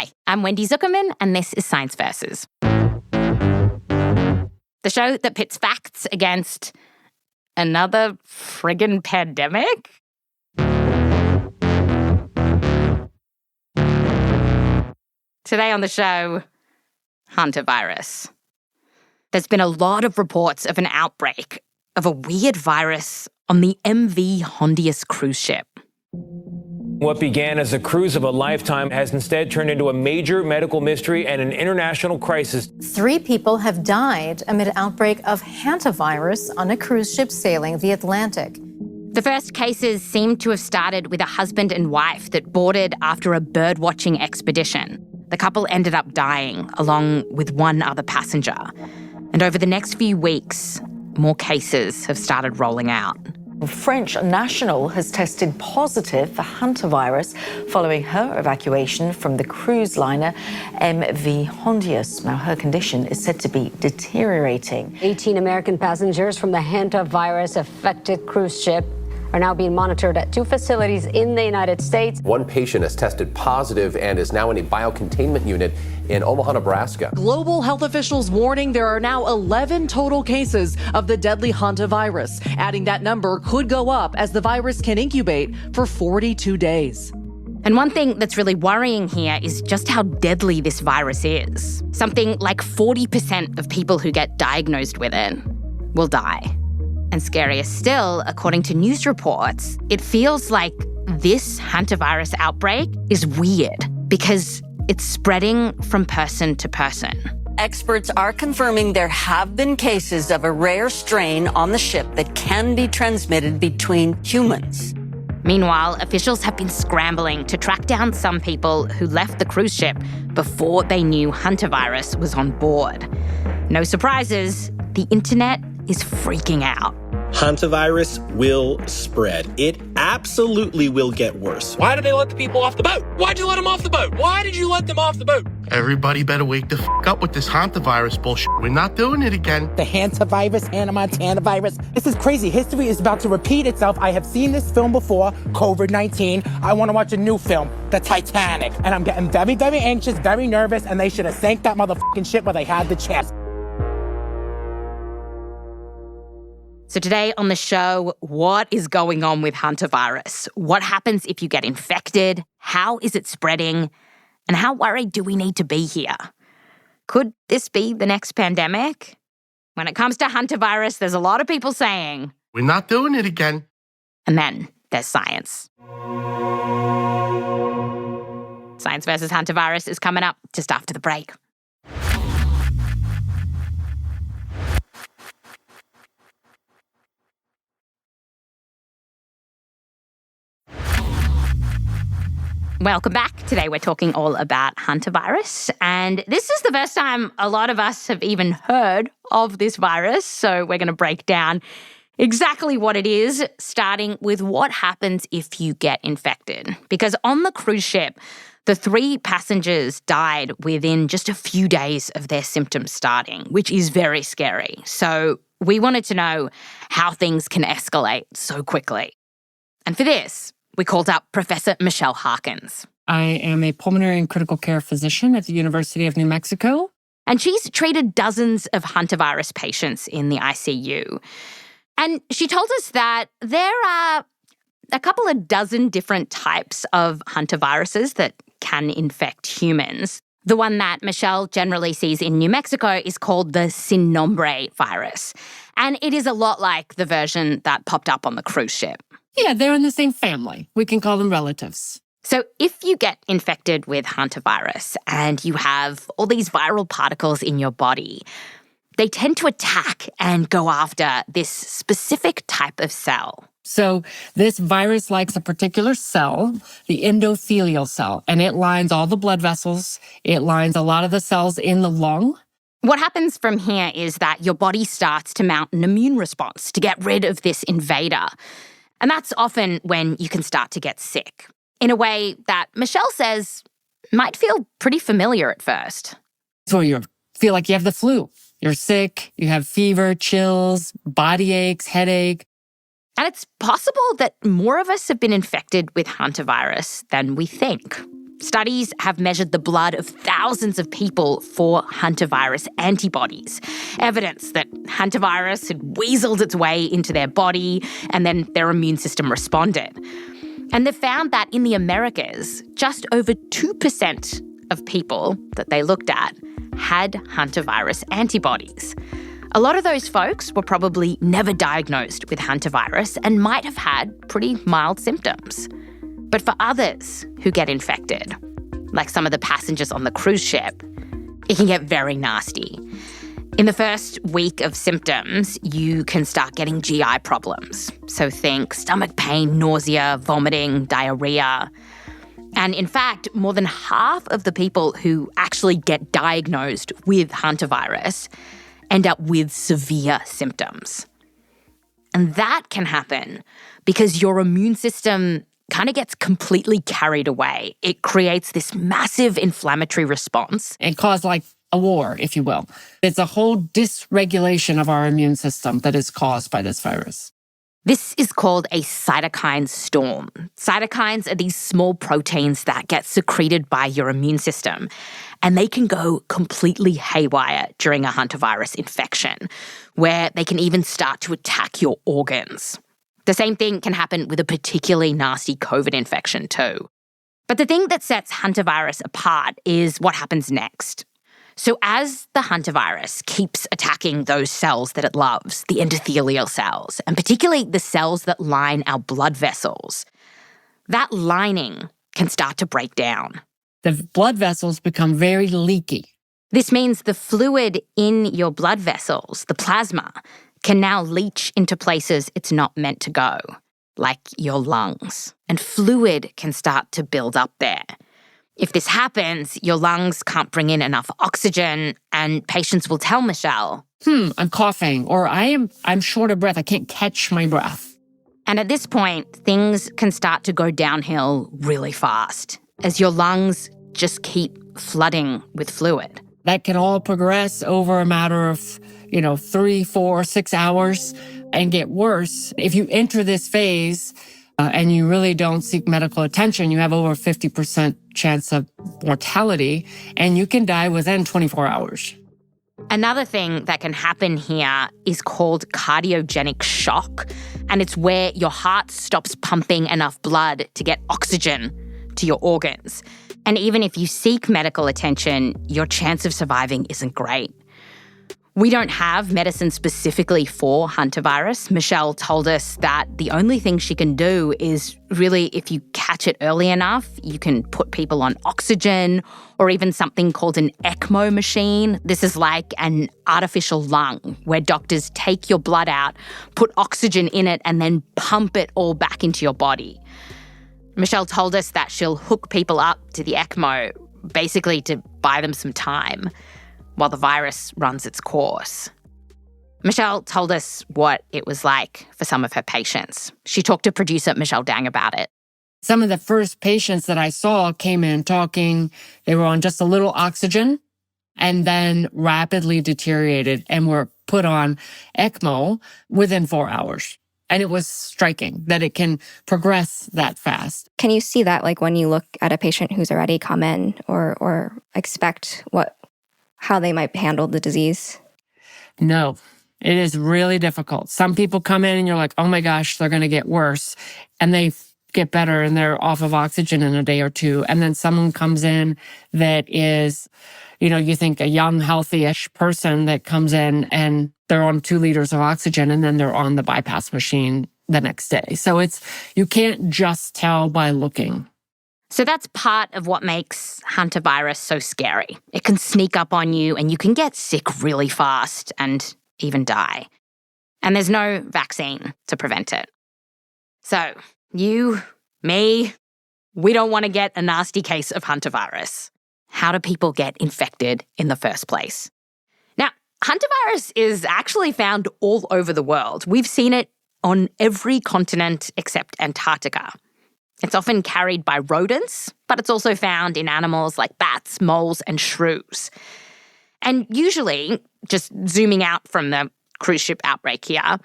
Hi, I'm Wendy Zuckerman, and this is Science Versus, the show that pits facts against another friggin' pandemic. Today on the show, Hantavirus. There's been a lot of reports of an outbreak of a weird virus on the MV Hondius cruise ship. What began as a cruise of a lifetime has instead turned into a major medical mystery and an international crisis. 3 people have died amid an outbreak of hantavirus on a cruise ship sailing the Atlantic. The first cases seem to have started with a husband and wife that boarded after a birdwatching expedition. The couple ended up dying, along with one other passenger. And over the next few weeks, more cases have started rolling out. A French national has tested positive for hantavirus following her evacuation from the cruise liner MV Hondius. Now, her condition is said to be deteriorating. 18 American passengers from the hantavirus-affected cruise ship are now being monitored at 2 facilities in the United States. One patient has tested positive and is now in a biocontainment unit in Omaha, Nebraska. Global health officials warning there are now 11 total cases of the deadly hantavirus, adding that number could go up as the virus can incubate for 42 days. And one thing that's really worrying here is just how deadly this virus is. Something like 40% of people who get diagnosed with it will die. And scarier still, according to news reports, it feels like this hantavirus outbreak is weird because it's spreading from person to person. Experts are confirming there have been cases of a rare strain on the ship that can be transmitted between humans. Meanwhile, officials have been scrambling to track down some people who left the cruise ship before they knew hantavirus was on board. No surprises, the internet is freaking out. Hantavirus will spread. It absolutely will get worse. Why did they let the people off the boat? Why'd you let them off the boat? Why did you let them off the boat? Everybody better wake the up with this hantavirus bullshit. We're not doing it again. The hantavirus, Montana-virus. This is crazy. History is about to repeat itself. I have seen this film before, COVID-19. I want to watch a new film, The Titanic. And I'm getting very, very anxious, very nervous, and they should have sank that motherfucking ship where they had the chance. So today on the show, what is going on with hantavirus? What happens if you get infected? How is it spreading? And how worried do we need to be here? Could this be the next pandemic? When it comes to hantavirus, there's a lot of people saying, we're not doing it again. And then there's science. Science versus hantavirus is coming up just after the break. Welcome back. Today we're talking all about hantavirus, and this is the first time a lot of us have even heard of this virus, so we're going to break down exactly what it is, starting with what happens if you get infected. Because on the cruise ship, the 3 passengers died within just a few days of their symptoms starting, which is very scary. So we wanted to know how things can escalate so quickly. And for this, we called up Professor Michelle Harkins. I am a pulmonary and critical care physician at the University of New Mexico. And she's treated dozens of hantavirus patients in the ICU. And she told us that there are a couple of dozen different types of hantaviruses that can infect humans. The one that Michelle generally sees in New Mexico is called the sin nombre virus. And it is a lot like the version that popped up on the cruise ship. Yeah, they're in the same family. We can call them relatives. So if you get infected with hantavirus and you have all these viral particles in your body, they tend to attack and go after this specific type of cell. So this virus likes a particular cell, the endothelial cell, and it lines all the blood vessels. It lines a lot of the cells in the lung. What happens from here is that your body starts to mount an immune response to get rid of this invader. And that's often when you can start to get sick, in a way that Michelle says might feel pretty familiar at first. So you feel like you have the flu. You're sick, you have fever, chills, body aches, headache. And it's possible that more of us have been infected with hantavirus than we think. Studies have measured the blood of thousands of people for hantavirus antibodies, evidence that hantavirus had weaseled its way into their body and then their immune system responded. And they found that in the Americas, just over 2% of people that they looked at had hantavirus antibodies. A lot of those folks were probably never diagnosed with hantavirus and might have had pretty mild symptoms. But for others who get infected, like some of the passengers on the cruise ship, it can get very nasty. In the first week of symptoms, you can start getting GI problems. So think stomach pain, nausea, vomiting, diarrhea. And in fact, more than half of the people who actually get diagnosed with hantavirus end up with severe symptoms. And that can happen because your immune system kind of gets completely carried away. It creates this massive inflammatory response. It caused like a war, if you will. It's a whole dysregulation of our immune system that is caused by this virus. This is called a cytokine storm. Cytokines are these small proteins that get secreted by your immune system, and they can go completely haywire during a hantavirus infection, where they can even start to attack your organs. The same thing can happen with a particularly nasty COVID infection too. But the thing that sets hantavirus apart is what happens next. So as the hantavirus keeps attacking those cells that it loves, the endothelial cells, and particularly the cells that line our blood vessels, that lining can start to break down. The blood vessels become very leaky. This means the fluid in your blood vessels, the plasma, can now leach into places it's not meant to go, like your lungs. And fluid can start to build up there. If this happens, your lungs can't bring in enough oxygen, and patients will tell Michelle, I'm coughing, or I'm short of breath. I can't catch my breath. And at this point, things can start to go downhill really fast as your lungs just keep flooding with fluid. That can all progress over a matter of, 3, 4, 6 hours and get worse. If you enter this phase and you really don't seek medical attention, you have over a 50% chance of mortality, and you can die within 24 hours. Another thing that can happen here is called cardiogenic shock, and it's where your heart stops pumping enough blood to get oxygen to your organs. And even if you seek medical attention, your chance of surviving isn't great. We don't have medicine specifically for hantavirus. Michelle told us that the only thing she can do is really, if you catch it early enough, you can put people on oxygen or even something called an ECMO machine. This is like an artificial lung where doctors take your blood out, put oxygen in it, and then pump it all back into your body. Michelle told us that she'll hook people up to the ECMO basically to buy them some time while the virus runs its course. Michelle told us what it was like for some of her patients. She talked to producer Michelle Dang about it. Some of the first patients that I saw came in talking, they were on just a little oxygen and then rapidly deteriorated and were put on ECMO within 4 hours. And it was striking that it can progress that fast. Can you see that, like when you look at a patient who's already come in or expect how they might handle the disease? No, it is really difficult. Some people come in and you're like, oh my gosh, they're going to get worse. And they get better and they're off of oxygen in a day or two. And then someone comes in that is, you think a young, healthy-ish person that comes in and they're on 2 liters of oxygen and then they're on the bypass machine the next day. So you can't just tell by looking. So that's part of what makes hantavirus so scary. It can sneak up on you and you can get sick really fast and even die. And there's no vaccine to prevent it. So you, me, we don't want to get a nasty case of hantavirus. How do people get infected in the first place? Now, hantavirus is actually found all over the world. We've seen it on every continent except Antarctica. It's often carried by rodents, but it's also found in animals like bats, moles, and shrews. And usually, just zooming out from the cruise ship outbreak here,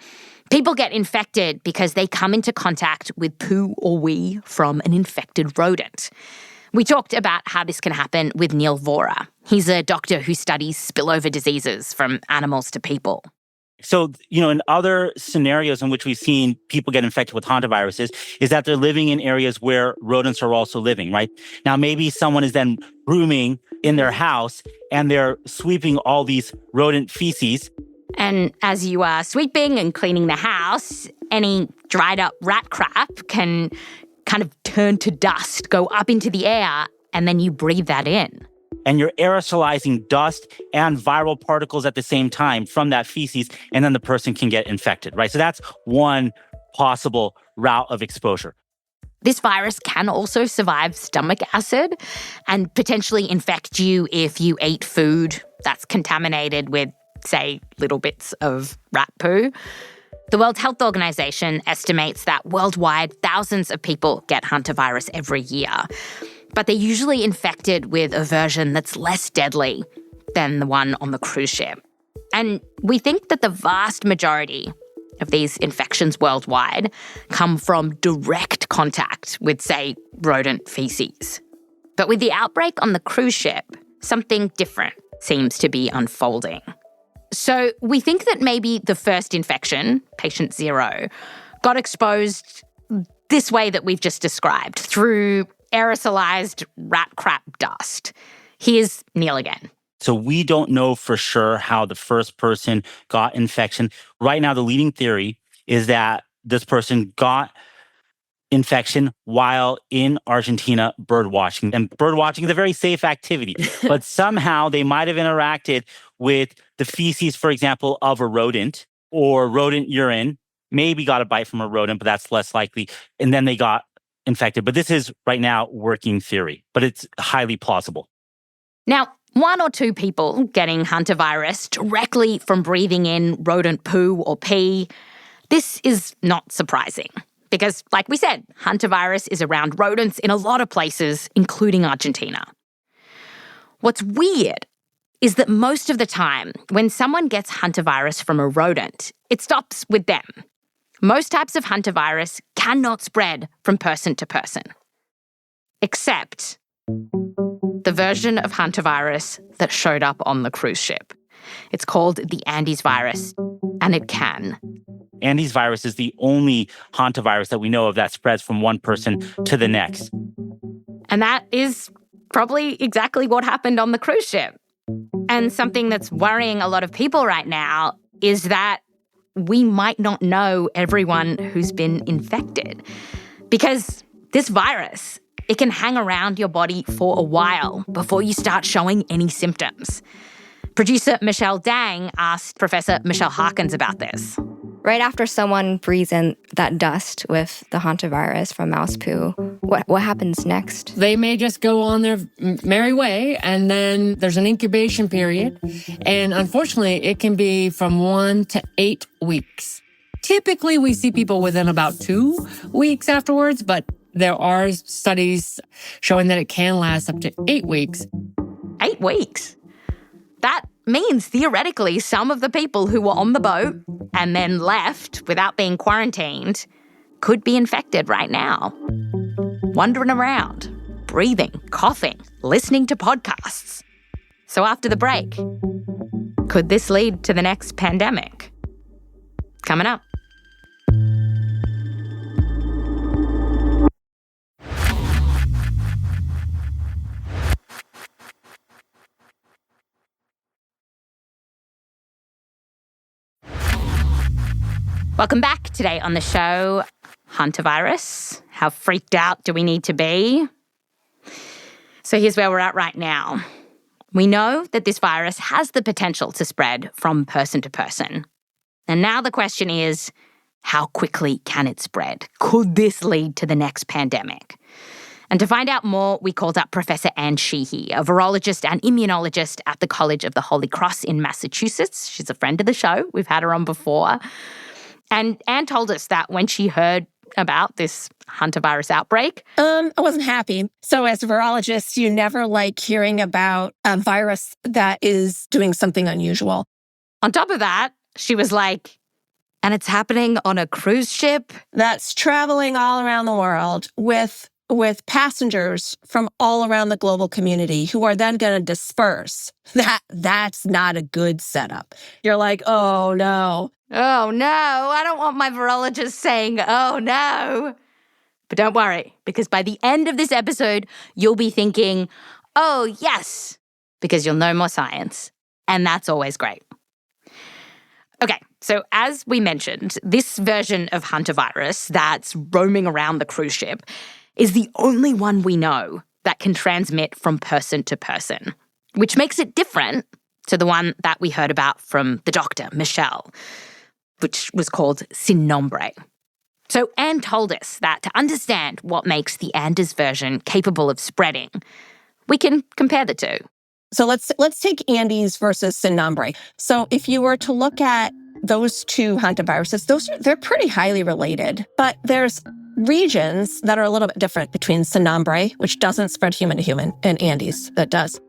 people get infected because they come into contact with poo or wee from an infected rodent. We talked about how this can happen with Neil Vora. He's a doctor who studies spillover diseases from animals to people. So, in other scenarios in which we've seen people get infected with hantaviruses is that they're living in areas where rodents are also living, right? Now, maybe someone is then rooming in their house and they're sweeping all these rodent feces. And as you are sweeping and cleaning the house, any dried up rat crap can kind of turn to dust, go up into the air, and then you breathe that in. And you're aerosolizing dust and viral particles at the same time from that feces, and then the person can get infected, right? So that's one possible route of exposure. This virus can also survive stomach acid and potentially infect you if you eat food that's contaminated with, say, little bits of rat poo. The World Health Organization estimates that worldwide thousands of people get hantavirus every year. But they're usually infected with a version that's less deadly than the one on the cruise ship. And we think that the vast majority of these infections worldwide come from direct contact with, say, rodent feces. But with the outbreak on the cruise ship, something different seems to be unfolding. So we think that maybe the first infection, patient 0, got exposed this way that we've just described, through aerosolized rat crap dust. Here's Neil again. So we don't know for sure how the first person got infection. Right now, the leading theory is that this person got infection while in Argentina bird watching. And bird watching is a very safe activity. But somehow they might have interacted with the feces, for example, of a rodent or rodent urine, maybe got a bite from a rodent, but that's less likely. And then they got infected. But this is right now working theory, but it's highly plausible. Now, 1 or 2 people getting hantavirus directly from breathing in rodent poo or pee, this is not surprising. Because, like we said, hantavirus is around rodents in a lot of places, including Argentina. What's weird is that most of the time, when someone gets hantavirus from a rodent, it stops with them. Most types of hantavirus cannot spread from person to person, except the version of hantavirus that showed up on the cruise ship. It's called the Andes virus, and it can. Andes virus is the only hantavirus that we know of that spreads from one person to the next. And that is probably exactly what happened on the cruise ship. And something that's worrying a lot of people right now is that we might not know everyone who's been infected. Because this virus, it can hang around your body for a while before you start showing any symptoms. Producer Michelle Dang asked Professor Michelle Harkins about this. Right after someone breathes in that dust with the hantavirus from mouse poo, what happens next? They may just go on their merry way, and then there's an incubation period. And unfortunately, it can be from 1 to 8 weeks. Typically, we see people within about 2 weeks afterwards, but there are studies showing that it can last up to 8 weeks. 8 weeks? That means, theoretically, some of the people who were on the boat and then left without being quarantined could be infected right now. Wandering around, breathing, coughing, listening to podcasts. So after the break, could this lead to the next pandemic? Coming up. Welcome back. Today on the show, hantavirus. How freaked out do we need to be? So here's where we're at right now. We know that this virus has the potential to spread from person to person. And now the question is, how quickly can it spread? Could this lead to the next pandemic? And to find out more, we called up Professor Anne Sheehy, a virologist and immunologist at the College of the Holy Cross in Massachusetts. She's a friend of the show. We've had her on before. And Anne told us that when she heard about this hantavirus outbreak, I wasn't happy. So as a virologist, you never like hearing about a virus that is doing something unusual. On top of that, she was like, and it's happening on a cruise ship? That's traveling all around the world with with passengers from all around the global community who are then going to disperse. That's not a good setup. You're like, oh no. Oh no, I don't want my virologist saying, oh no. But don't worry, because by the end of this episode, you'll be thinking, oh yes, because you'll know more science. And that's always great. Okay, so as we mentioned, this version of hantavirus that's roaming around the cruise ship is the only one we know that can transmit from person to person, which makes it different to the one that we heard about from the doctor, Michelle, which was called sin nombre. So Anne told us that to understand what makes the Anders version capable of spreading, we can compare the two. So let's take Andes versus sin nombre. So if you were to look at those two hantaviruses, they're pretty highly related, but there's regions that are a little bit different between sin nombre, which doesn't spread human to human, and Andes that does.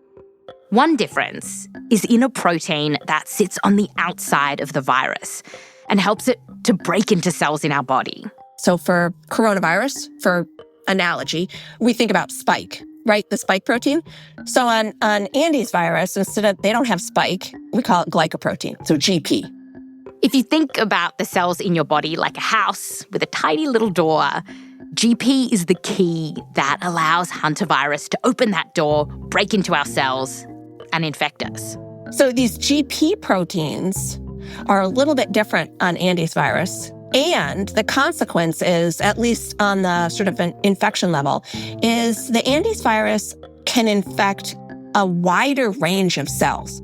One difference is in a protein that sits on the outside of the virus and helps it to break into cells in our body. So for coronavirus, for analogy, we think about spike, right? The spike protein. So on Andes virus, they don't have spike, we call it glycoprotein, so GP. If you think about the cells in your body like a house with a tiny little door, GP is the key that allows hantavirus to open that door, break into our cells, and infect us. So these GP proteins are a little bit different on Andes virus. And the consequence is, at least on the sort of an infection level, is the Andes virus can infect a wider range of cells.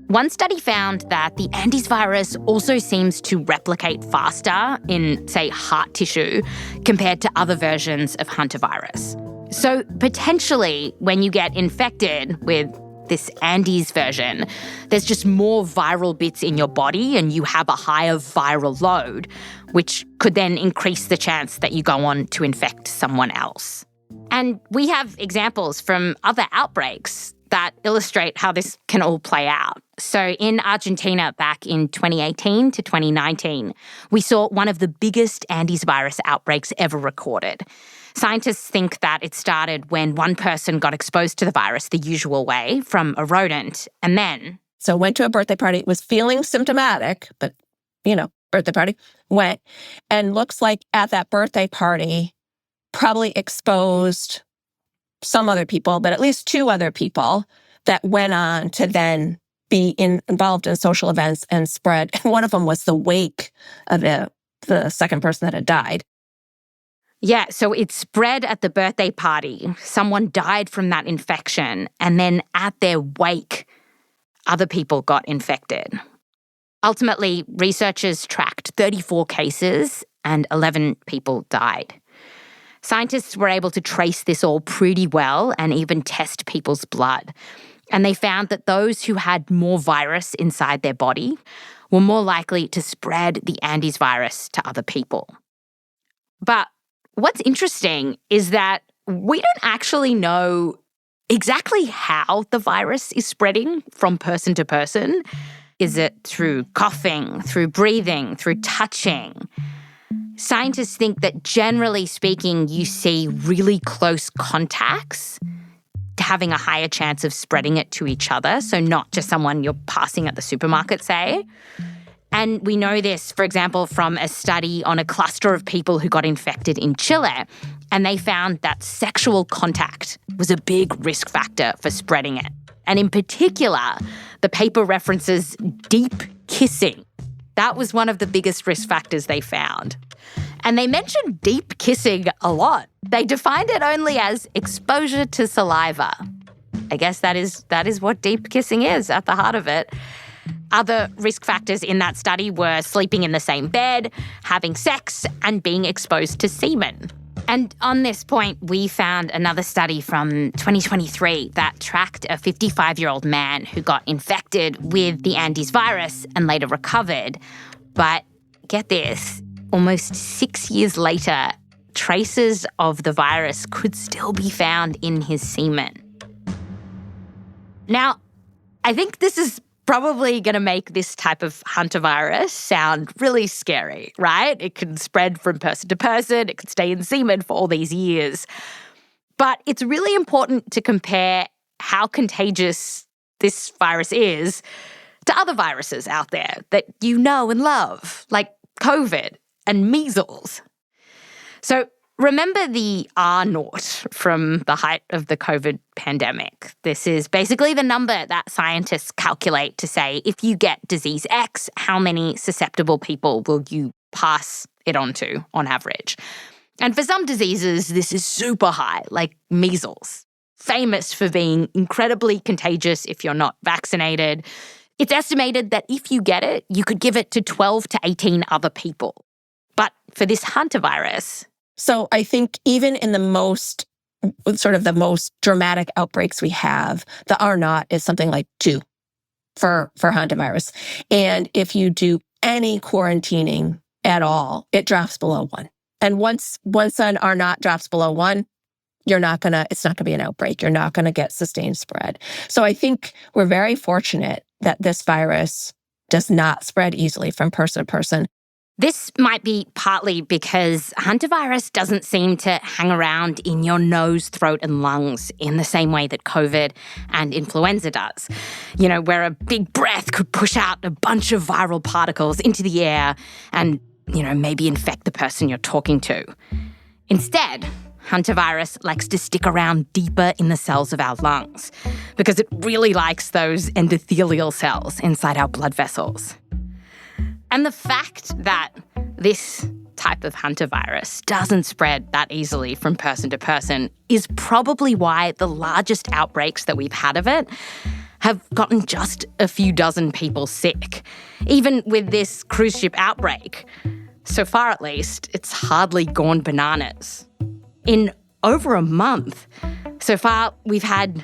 One study found that the Andes virus also seems to replicate faster in, say, heart tissue compared to other versions of hantavirus. So potentially, when you get infected with this Andes version, there's just more viral bits in your body and you have a higher viral load, which could then increase the chance that you go on to infect someone else. And we have examples from other outbreaks that illustrate how this can all play out. So in Argentina back in 2018 to 2019, we saw one of the biggest Andes virus outbreaks ever recorded. Scientists think that it started when one person got exposed to the virus the usual way from a rodent, and then... So went to a birthday party, was feeling symptomatic, but, birthday party, went, and looks like at that birthday party, probably exposed some other people, but at least 2 other people that went on to then be involved in social events and spread. And one of them was the wake of the second person that had died. Yeah, so it spread at the birthday party. Someone died from that infection, and then at their wake, other people got infected. Ultimately, researchers tracked 34 cases and 11 people died. Scientists were able to trace this all pretty well and even test people's blood. And they found that those who had more virus inside their body were more likely to spread the Andes virus to other people. But what's interesting is that we don't actually know exactly how the virus is spreading from person to person. Is it through coughing, through breathing, through touching? Scientists think that generally speaking, you see really close contacts having a higher chance of spreading it to each other. So not just someone you're passing at the supermarket, say. And we know this, for example, from a study on a cluster of people who got infected in Chile. And they found that sexual contact was a big risk factor for spreading it. And in particular, the paper references deep kissing. That was one of the biggest risk factors they found. And they mentioned deep kissing a lot. They defined it only as exposure to saliva. I guess that is what deep kissing is at the heart of it. Other risk factors in that study were sleeping in the same bed, having sex, and being exposed to semen. And on this point, we found another study from 2023 that tracked a 55-year-old man who got infected with the Andes virus and later recovered. But get this, almost 6 years later, traces of the virus could still be found in his semen. Now, I think this is probably going to make this type of hantavirus sound really scary, right? It can spread from person to person. It could stay in semen for all these years. But it's really important to compare how contagious this virus is to other viruses out there that you know and love, like COVID and measles. So remember the R0 from the height of the COVID pandemic. This is basically the number that scientists calculate to say if you get disease X, how many susceptible people will you pass it on to on average? And for some diseases, this is super high, like measles, famous for being incredibly contagious if you're not vaccinated. It's estimated that if you get it, you could give it to 12 to 18 other people. But for this hantavirus, so I think even in the most dramatic outbreaks we have, the R0 is something like 2 for hantavirus. And if you do any quarantining at all, it drops below 1. And once an R0 drops below 1, it's not gonna be an outbreak. You're not gonna get sustained spread. So I think we're very fortunate that this virus does not spread easily from person to person. This might be partly because hantavirus doesn't seem to hang around in your nose, throat, and lungs in the same way that COVID and influenza does. You know, where a big breath could push out a bunch of viral particles into the air and, maybe infect the person you're talking to. Instead, hantavirus likes to stick around deeper in the cells of our lungs because it really likes those endothelial cells inside our blood vessels. And the fact that this type of hantavirus doesn't spread that easily from person to person is probably why the largest outbreaks that we've had of it have gotten just a few dozen people sick. Even with this cruise ship outbreak, so far at least, it's hardly gone bananas. In over a month, so far we've had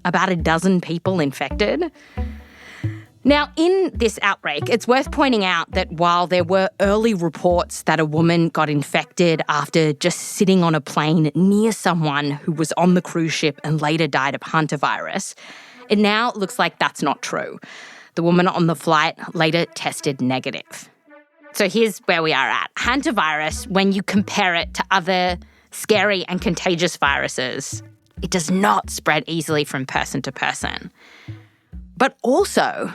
about a dozen people infected. Now, in this outbreak, it's worth pointing out that while there were early reports that a woman got infected after just sitting on a plane near someone who was on the cruise ship and later died of hantavirus, it now looks like that's not true. The woman on the flight later tested negative. So here's where we are at. Hantavirus, when you compare it to other scary and contagious viruses, it does not spread easily from person to person. But also,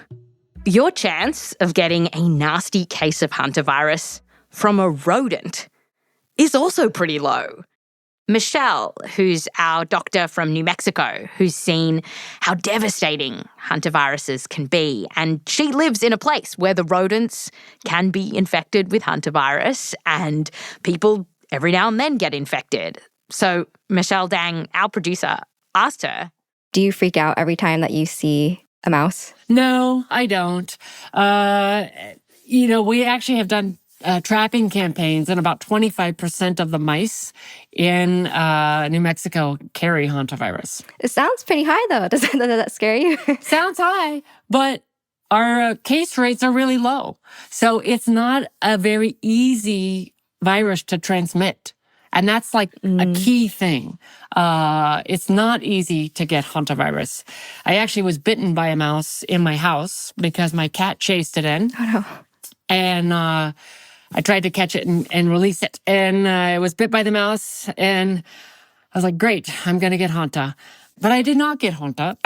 your chance of getting a nasty case of hantavirus from a rodent is also pretty low. Michelle, who's our doctor from New Mexico, who's seen how devastating hantaviruses can be, and she lives in a place where the rodents can be infected with hantavirus and people every now and then get infected. So Michelle Dang, our producer, asked her, do you freak out every time that you see a mouse? No, I don't. We actually have done trapping campaigns, and about 25% of the mice in New Mexico carry hantavirus. It sounds pretty high, though. Does that scare you? Sounds high, but our case rates are really low. So it's not a very easy virus to transmit. And that's like a key thing. It's not easy to get hantavirus. I actually was bitten by a mouse in my house because my cat chased it in. Oh, no. And I tried to catch it and release it. And I was bit by the mouse. And I was like, great, I'm going to get hanta. But I did not get hanta.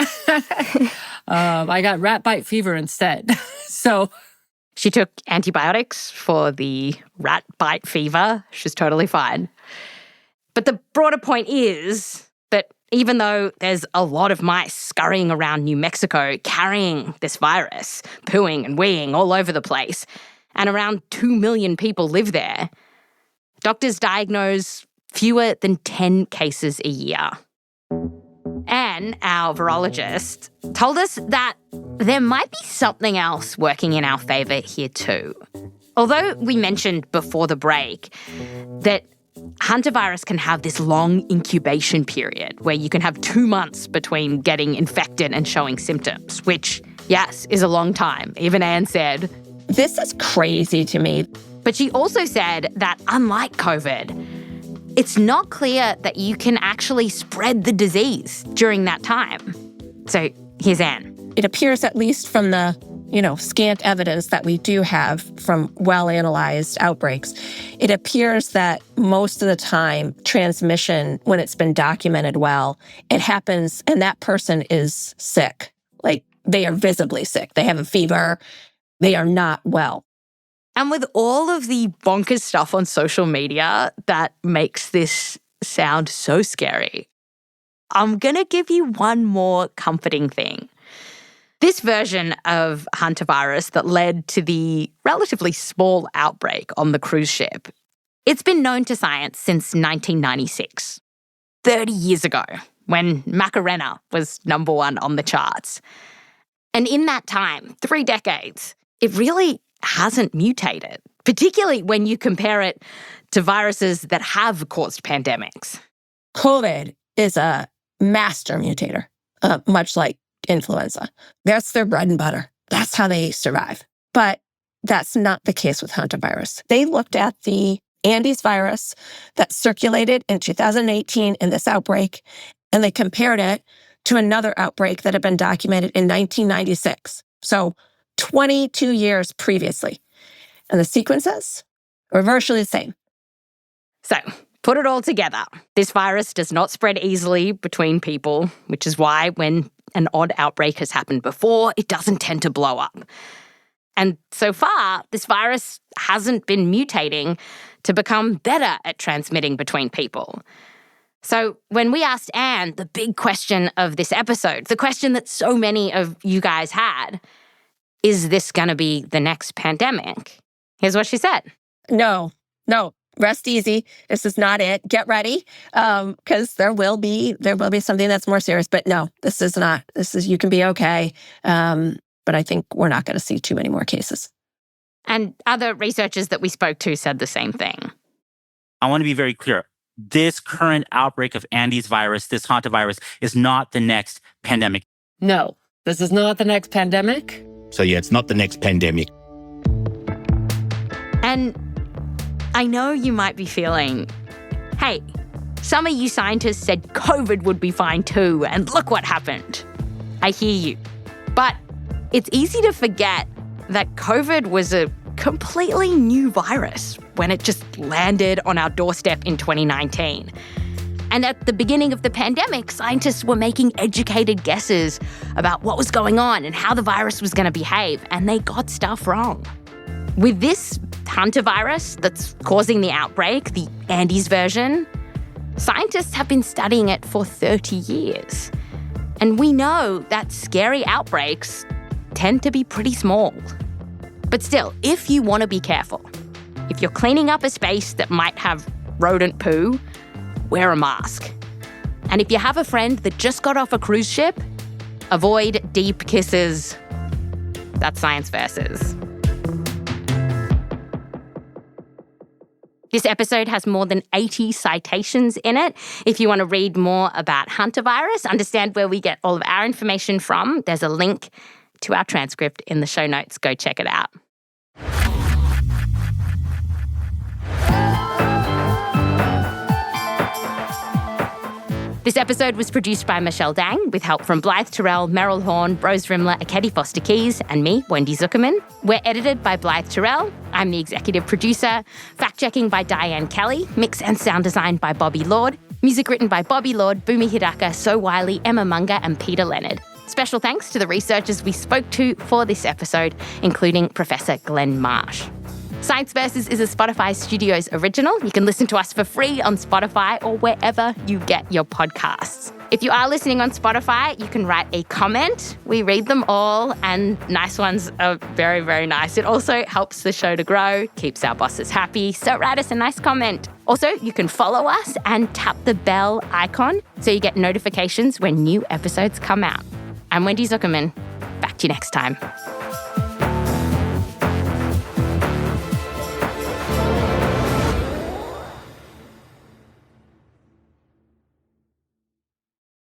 I got rat bite fever instead. So she took antibiotics for the rat bite fever. She's totally fine. But the broader point is that even though there's a lot of mice scurrying around New Mexico carrying this virus, pooing and weeing all over the place, and around 2 million people live there, doctors diagnose fewer than 10 cases a year. Anne, our virologist, told us that there might be something else working in our favour here too. Although we mentioned before the break that hantavirus can have this long incubation period where you can have 2 months between getting infected and showing symptoms, which, yes, is a long time. Even Anne said, this is crazy to me. But she also said that unlike COVID, it's not clear that you can actually spread the disease during that time. So here's Anne. It appears, at least from the scant evidence that we do have from well-analyzed outbreaks, it appears that most of the time transmission, when it's been documented well, it happens and that person is sick. Like they are visibly sick. They have a fever. They are not well. And with all of the bonkers stuff on social media that makes this sound so scary, I'm going to give you one more comforting thing. This version of hantavirus that led to the relatively small outbreak on the cruise ship, it's been known to science since 1996, 30 years ago, when Macarena was #1 on the charts. And in that time, 3 decades, it really hasn't mutated, particularly when you compare it to viruses that have caused pandemics. COVID is a master mutator, much like influenza. That's their bread and butter. That's how they survive. But that's not the case with hantavirus. They looked at the Andes virus that circulated in 2018 in this outbreak, and they compared it to another outbreak that had been documented in 1996. So 22 years previously. And the sequences were virtually the same. So, put it all together. This virus does not spread easily between people, which is why when an odd outbreak has happened before, it doesn't tend to blow up. And so far, this virus hasn't been mutating to become better at transmitting between people. So when we asked Anne the big question of this episode, the question that so many of you guys had, is this going to be the next pandemic? Here's what she said. No. Rest easy. This is not it. Get ready, because there will be something that's more serious. But no, this is not. You can be okay. But I think we're not going to see too many more cases. And other researchers that we spoke to said the same thing. I want to be very clear. This current outbreak of Andes virus, this hantavirus, is not the next pandemic. No, this is not the next pandemic. So yeah, it's not the next pandemic. And I know you might be feeling, hey, some of you scientists said COVID would be fine too, and look what happened. I hear you. But it's easy to forget that COVID was a completely new virus when it just landed on our doorstep in 2019. And at the beginning of the pandemic, scientists were making educated guesses about what was going on and how the virus was going to behave, and they got stuff wrong. With this hantavirus that's causing the outbreak, the Andes version, scientists have been studying it for 30 years. And we know that scary outbreaks tend to be pretty small. But still, if you want to be careful, if you're cleaning up a space that might have rodent poo, wear a mask. And if you have a friend that just got off a cruise ship, avoid deep kisses. That's Science Versus. This episode has more than 80 citations in it. If you want to read more about hantavirus, understand where we get all of our information from, there's a link to our transcript in the show notes. Go check it out. This episode was produced by Michelle Dang with help from Blythe Terrell, Meryl Horn, Rose Rimler, Akedi Foster Keys, and me, Wendy Zuckerman. We're edited by Blythe Terrell. I'm the executive producer. Fact-checking by Diane Kelly. Mix and sound design by Bobby Lord. Music written by Bobby Lord, Bumi Hidaka, So Wiley, Emma Munger, and Peter Leonard. Special thanks to the researchers we spoke to for this episode, including Professor Glenn Marsh. Science Versus is a Spotify Studios original. You can listen to us for free on Spotify or wherever you get your podcasts. If you are listening on Spotify, you can write a comment. We read them all, and nice ones are very, very nice. It also helps the show to grow, keeps our bosses happy, so write us a nice comment. Also, you can follow us and tap the bell icon so you get notifications when new episodes come out. I'm Wendy Zuckerman. Back to you next time.